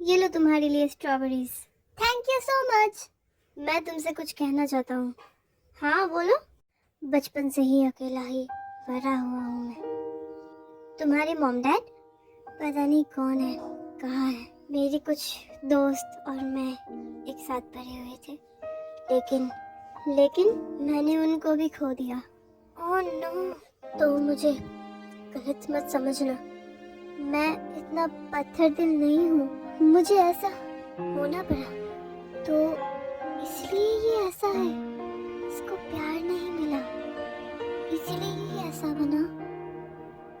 ये लो तुम्हारे लिए strawberries. Thank you so much. मैं तुमसे कुछ कहना चाहता हूँ। हाँ बोलो। बचपन से ही अकेला ही बड़ा हुआ हूँ मैं। तुम्हारे मॉम डैड पता नहीं कौन है, कहाँ है। मेरे कुछ दोस्त और मैं एक साथ पढ़े हुए थे, लेकिन मैंने उनको भी खो दिया। Oh no. तो मुझे गलत मत समझना, मैं इतना पत्थर दिल नहीं हूँ। मुझे ऐसा होना पड़ा तो इसलिए ये ऐसा है। इसको प्यार नहीं मिला, इसलिए ये ऐसा बना।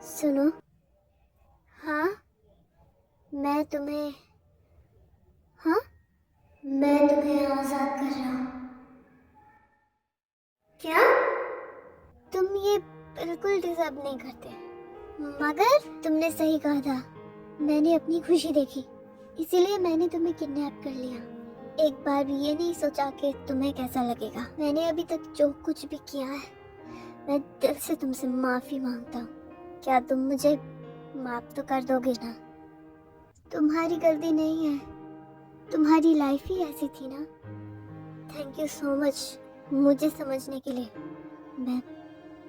सुनो, हाँ मैं तुम्हें आजाद कर रहा हूँ। क्या? तुम ये बिल्कुल डिजर्व नहीं करते, मगर तुमने सही कहा था। मैंने अपनी खुशी देखी, इसीलिए मैंने तुम्हें किडनैप कर लिया। एक बार भी ये नहीं सोचा कि तुम्हें कैसा लगेगा। मैंने अभी तक जो कुछ भी किया है, मैं दिल से तुमसे माफी मांगता हूँ। क्या तुम मुझे माफ तो कर दोगे ना? तुम्हारी गलती नहीं है, तुम्हारी लाइफ ही ऐसी थी ना। थैंक यू सो मच मुझे समझने के लिए। मैं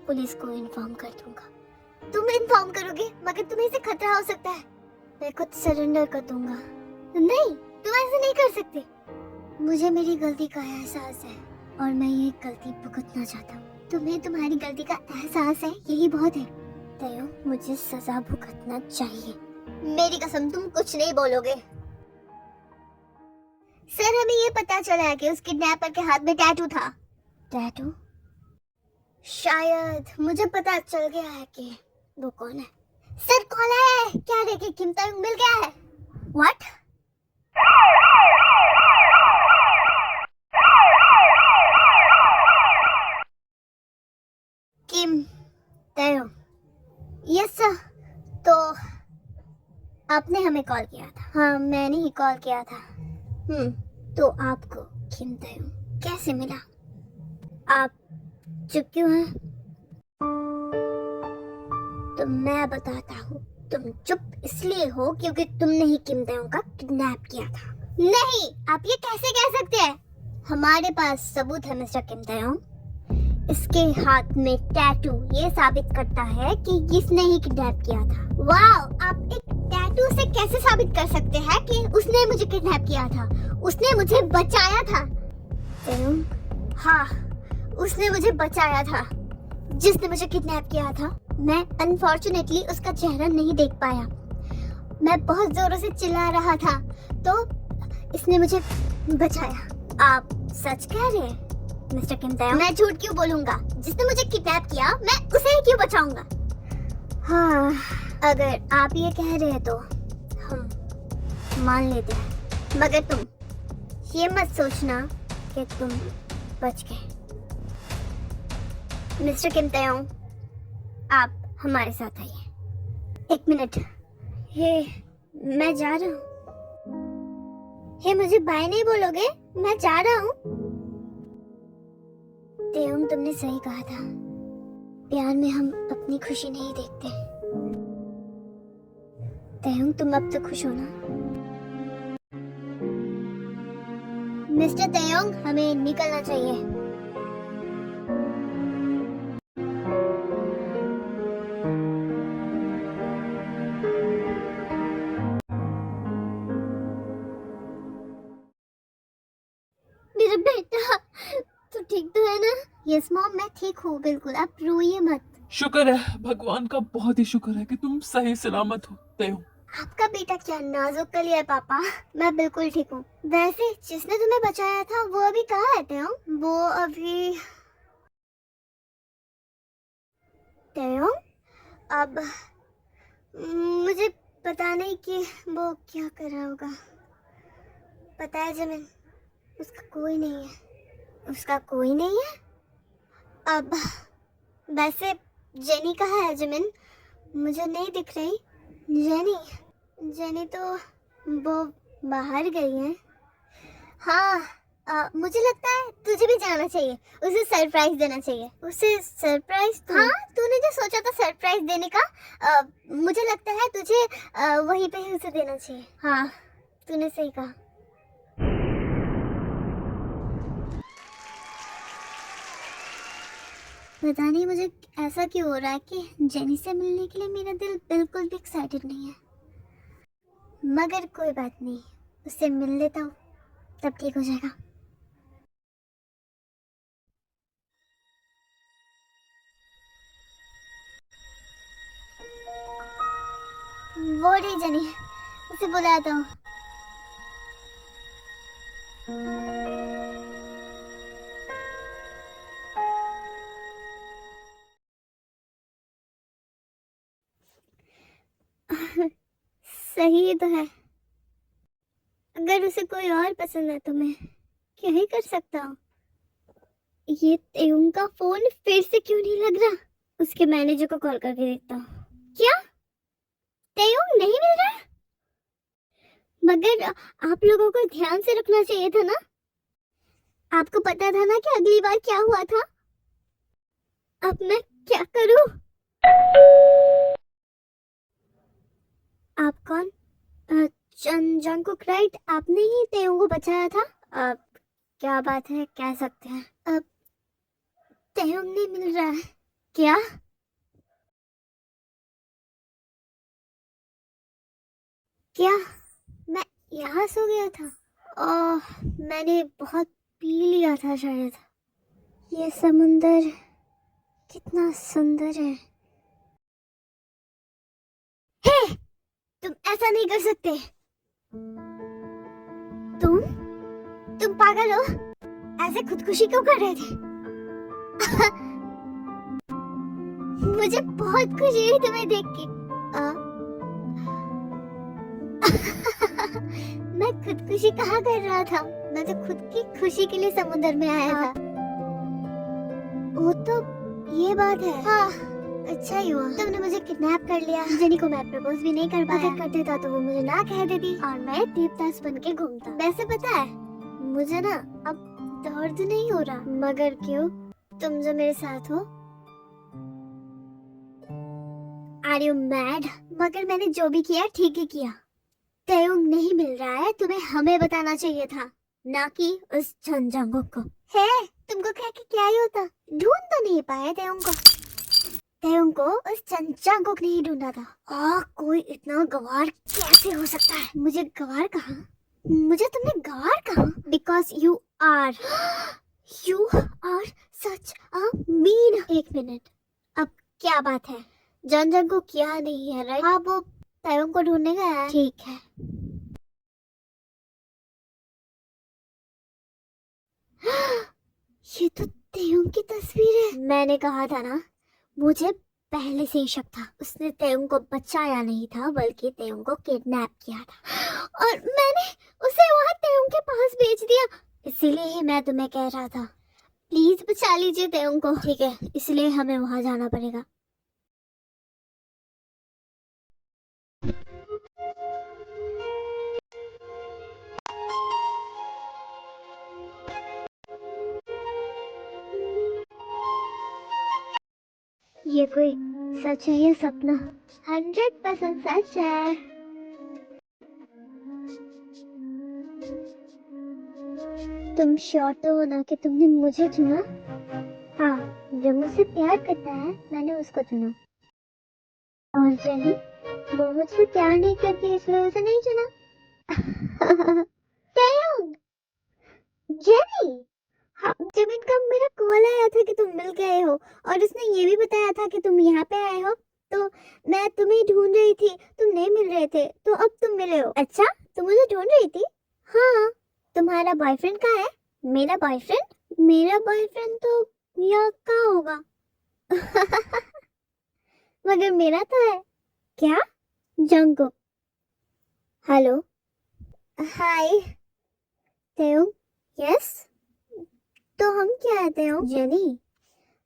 पुलिस को इन्फॉर्म कर दूंगा। तुम इन्फॉर्म करोगे, मगर तुम्हें इससे खतरा हो सकता है। मैं खुद सरेंडर कर दूंगा। नहीं, तुम ऐसे नहीं कर सकते। मुझे मेरी गलती का एहसास है और मैं ये गलती भुगतना चाहता हूँ। तुम्हें तुम्हारी गलती का एहसास है, यही बहुत है। तयो, मुझे सजा भुगतना चाहिए। मेरी कसम, तुम कुछ नहीं बोलोगे। सर, हमें ये पता चला है कि उस किडनैपर के हाथ में टैटू था। टैटू? शायद मुझे पता चल गया है कि वो कौन है। सर, कौन है? क्या देखे किम तायुंग मिल गया है? What? Kim Taehyung? Yes sir. तो आपने हमें कॉल किया था? हाँ, मैंने ही कॉल किया था। तो आपको किम तायुंग कैसे मिला? आप चुप क्यों हैं? तो मैं बताता हूँ। तुम चुप इसलिए हो क्योंकि तुमने ही किम तायुंग का किडनैप किया था। नहीं, आप ये कैसे कह सकते हैं? हमारे पास सबूत है मिस्टर किम तायुंग। इसके हाथ में टैटू ये साबित करता है कि इसने ही किडनैप किया था। वाओ, आप एक टैटू से कैसे साबित कर सकते हैं कि उसने मुझे किडनैप किया था? उसने मुझे बचाया था। हाँ, उसने मुझे बचाया था। जिसने मुझे किडनैप किया था, मैं अनफॉर्चुनेटली उसका चेहरा नहीं देख पाया। मैं बहुत जोरों से चिल्ला रहा था, तो इसने मुझे बचाया। आप सच कह रहे हैं मिस्टर किम तायुंग? मैं झूठ क्यों बोलूंगा? जिसने मुझे किडनैप किया, मैं उसे ही क्यों बचाऊंगा? हाँ, अगर आप ये कह रहे हैं तो हम मान लेते हैं, मगर तुम ये मत सोचना कि तुम बच गए। मिस्टर किम तायुंग, आप हमारे साथ आइए। एक मिनट। हे, मैं जा रहा हूँ। हे, मुझे बाय नहीं बोलोगे? मैं जा रहा हूँ। तायुंग, तुमने सही कहा था। प्यार में हम अपनी खुशी नहीं देखते। तायुंग, तुम अब तो खुश हो ना? मिस्टर तायुंग, हमें निकलना चाहिए। मेरा बेटा, तू ठीक तो है ना? यस मॉम, मैं ठीक हूँ बिल्कुल, आप रोइए मत। शुक्र है, भगवान का बहुत ही शुक्र है कि तुम सही सलामत हो तायुंग। आपका बेटा क्या नाजुक कली है पापा। मैं बिल्कुल ठीक हूँ। वैसे जिसने तुम्हें बचाया था वो अभी कहाँ है तायुंग? वो अभी तायुंग, अब मुझे पता नहीं कि वो क्या कर रहा होगा। पता है जिमिन, उसका कोई नहीं है। उसका कोई नहीं है? अब वैसे जेनी कहाँ है जिमिन? मुझे नहीं दिख रही। जेनी तो वो बाहर गई है। हाँ, मुझे लगता है तुझे भी जाना चाहिए, उसे सरप्राइज देना चाहिए। उसे सरप्राइज? हाँ, तूने जो सोचा था सरप्राइज देने का, मुझे लगता है तुझे वहीं पे ही उसे देना चाहिए। हाँ, तूने सही कहा। पता नहीं मुझे ऐसा क्यों हो रहा है कि जेनी से मिलने के लिए मेरा दिल बिल्कुल भी एक्साइटेड नहीं है। मगर कोई बात नहीं, उससे मिल लेता हूँ, तब ठीक हो जाएगा। वो रही जेनी, उसे बुलाता हूँ। सही तो है, अगर उसे कोई और पसंद है तो मैं क्या ही कर सकता हूँ। ये तेउंग का फोन फिर से क्यों नहीं लग रहा? उसके मैनेजर को कॉल करके देखता हूँ। क्या तेउंग नहीं मिल रहा? मगर आप लोगों को ध्यान से रखना चाहिए था ना। आपको पता था ना कि अगली बार क्या हुआ था। अब मैं क्या करूं? आप कौन? Jungkook right? आपने ही तेउंग को बचाया था। अब क्या बात है, कह सकते हैं। अब तेउंग नहीं मिल रहा है क्या? क्या मैं यहाँ सो गया था? मैंने बहुत पी लिया था शायद। ये समुंदर कितना सुंदर है। हे, तुम ऐसा नहीं कर सकते। तुम तुम पागल हो? ऐसे खुदकुशी क्यों कर रहे थे? मुझे बहुत खुशी हुई तुम्हें देख के। मैं खुदकुशी कहाँ कर रहा था? मैं तो खुद की खुशी के लिए समुद्र में आया था। वो तो ये बात है। हाँ, अच्छा ही हुआ तुमने मुझे किडनैप कर लिया। जेनी को मैं प्रपोज भी नहीं कर पाया। अगर कर देता तो वो मुझे ना कह देती और मैं देवदास बन के घूमता। वैसे पता है मुझे ना अब दर्द नहीं हो रहा। मगर क्यों? तुम जो मेरे साथ हो। Are you mad? मगर मैंने जो भी किया ठीक ही किया। तेउंग नहीं मिल रहा है, तुम्हें हमें बताना चाहिए था, ना कि उस जनजंगुक को। है, तुमको कह के क्या ही होता? ढूंढ तो नहीं पाए तेउंग को। तेउंग को उस जनजंगुक ने ही ढूंढा था। कोई इतना गवार कैसे हो सकता है? मुझे गवार कहा? मुझे तुमने गवार कहा? Because you are such a mean. एक मिनट, अब क्या बात है? जनजंगुक क्या नहीं है राइट? हाँ, वो तेउंग को ढूंढने गया है। ठीक है। ये तो तेउंग की तस्वीर है। मैंने कहा था ना, मुझे पहले से ही शक था। उसने तेउंग को बचाया नहीं था बल्कि तेउंग को किडनैप किया था और मैंने उसे वहां तेउंग के पास भेज दिया। इसीलिए ही मैं तुम्हें कह रहा था, प्लीज बचा लीजिए तेउंग को। ठीक है, इसलिए हमें वहां जाना पड़ेगा। ये कोई सच है या सपना? 100% सच है। तुम श्योर तो हो ना कि तुमने मुझे चुना? हाँ, जो मुझसे प्यार करता है मैंने उसको चुना। और जेनी, वो मुझसे प्यार नहीं करती इसलिए उसे नहीं चुना। तेयुंग, जेनी, हाँ, जब इनका मेरा कॉल आया था कि तुम मिल गए हो और उसने ये भी बताया था कि तुम यहाँ पे आए हो, तो मैं तुम्हें ढूंढ रही थी। तुम नहीं मिल रहे थे तो अब तुम मिले हो। अच्छा, तुम मुझे ढूंढ रही थी? हाँ। तुम्हारा बॉयफ्रेंड कहाँ है? मेरा बॉयफ्रेंड? मेरा बॉयफ्रेंड तो यहाँ कहाँ होगा? मगर मेरा तो है। क्या? जंगकुक। हेलो। हाय तेयुंग। यस, तो हम क्या है तेयुंग? जेनी,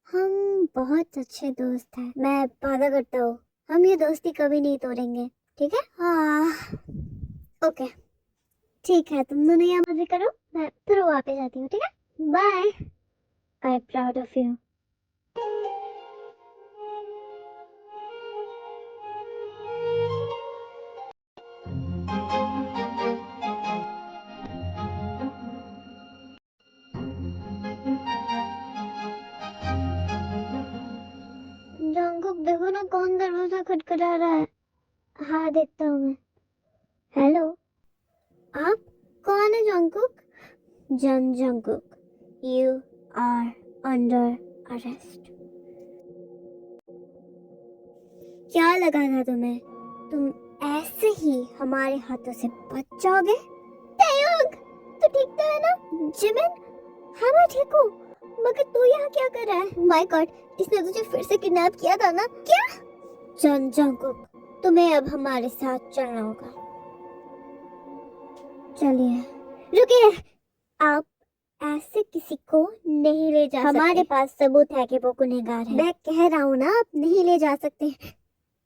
हम बहुत अच्छे दोस्त हैं। मैं वादा करता हूँ हम ये दोस्ती कभी नहीं तोड़ेंगे, ठीक है? हाँ, ओके, ठीक है। तुम दोनों यहाँ मजे करो, मैं फिर वापस आती हूँ, ठीक है? Bye. I am proud of you. कौन दरवाजा खटखटा रहा है? हाँ देखता हूँ मैं। हेलो, आप कौन है Jungkook? Jungkook, you are under arrest. क्या लगा था तुम्हें? तुम ऐसे ही हमारे हाथों से बच जाओगे? ताeyong, तू ठीक तो है ना? जिमिन, हाँ मैं ठीक हूँ, मगर तू यहाँ क्या कर रहा है? माय गॉड, इसने तुझे फिर से किडनैप किया था ना? क्या? जंगकुक, तुम्हें अब हमारे साथ चलना होगा। चलिए। रुकिए, आप ऐसे किसी को नहीं ले जा सकते। हमारे पास सबूत है कि वो गुनहगार है। मैं कह रहा हूँ ना, आप नहीं ले जा सकते।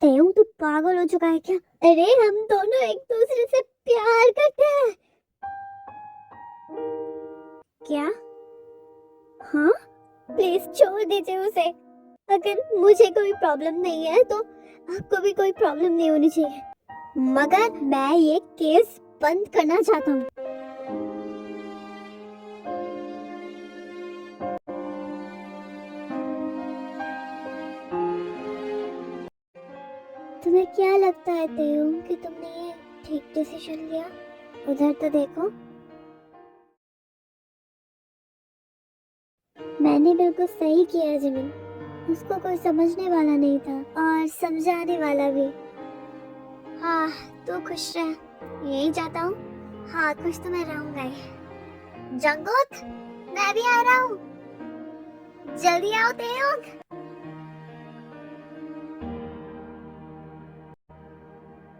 ताeyong, तू पागल हो चुका है क्या? अरे हम दोनों एक दूसरे से प्यार करते हैं। क्या? हाँ? प्लीज छोड़ दीजिए उसे। अगर मुझे कोई प्रॉब्लम नहीं है तो आपको भी कोई प्रॉब्लम नहीं होनी चाहिए, मगर मैं ये केस बंद करना चाहता हूँ। तुम्हें क्या लगता है ताeyong कि तुमने ये ठीक डिसीजन लिया? उधर तो देखो। मैंने बिल्कुल सही किया जिमिन। उसको कोई समझने वाला नहीं था और समझाने वाला भी। हाँ, तू खुश रह, यही चाहता हूँ। हाँ, खुश तो मैं रहूंगा ही। जंगकुक, मैं भी आ रहा हूँ, जल्दी आओ ताeyong।